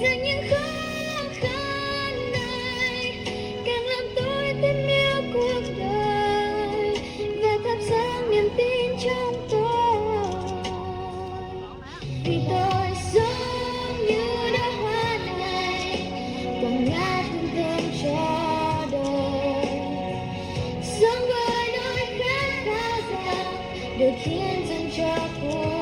rằng những khó khăn này càng làm tôi thêm yêu cuộc đời và thắp sáng niềm tin trong tôi. Vì tôi giống như đóa hoa này còn ngát hương thơm cho đời, sống với nỗi khát khao rằng được hiến dâng cho cuộc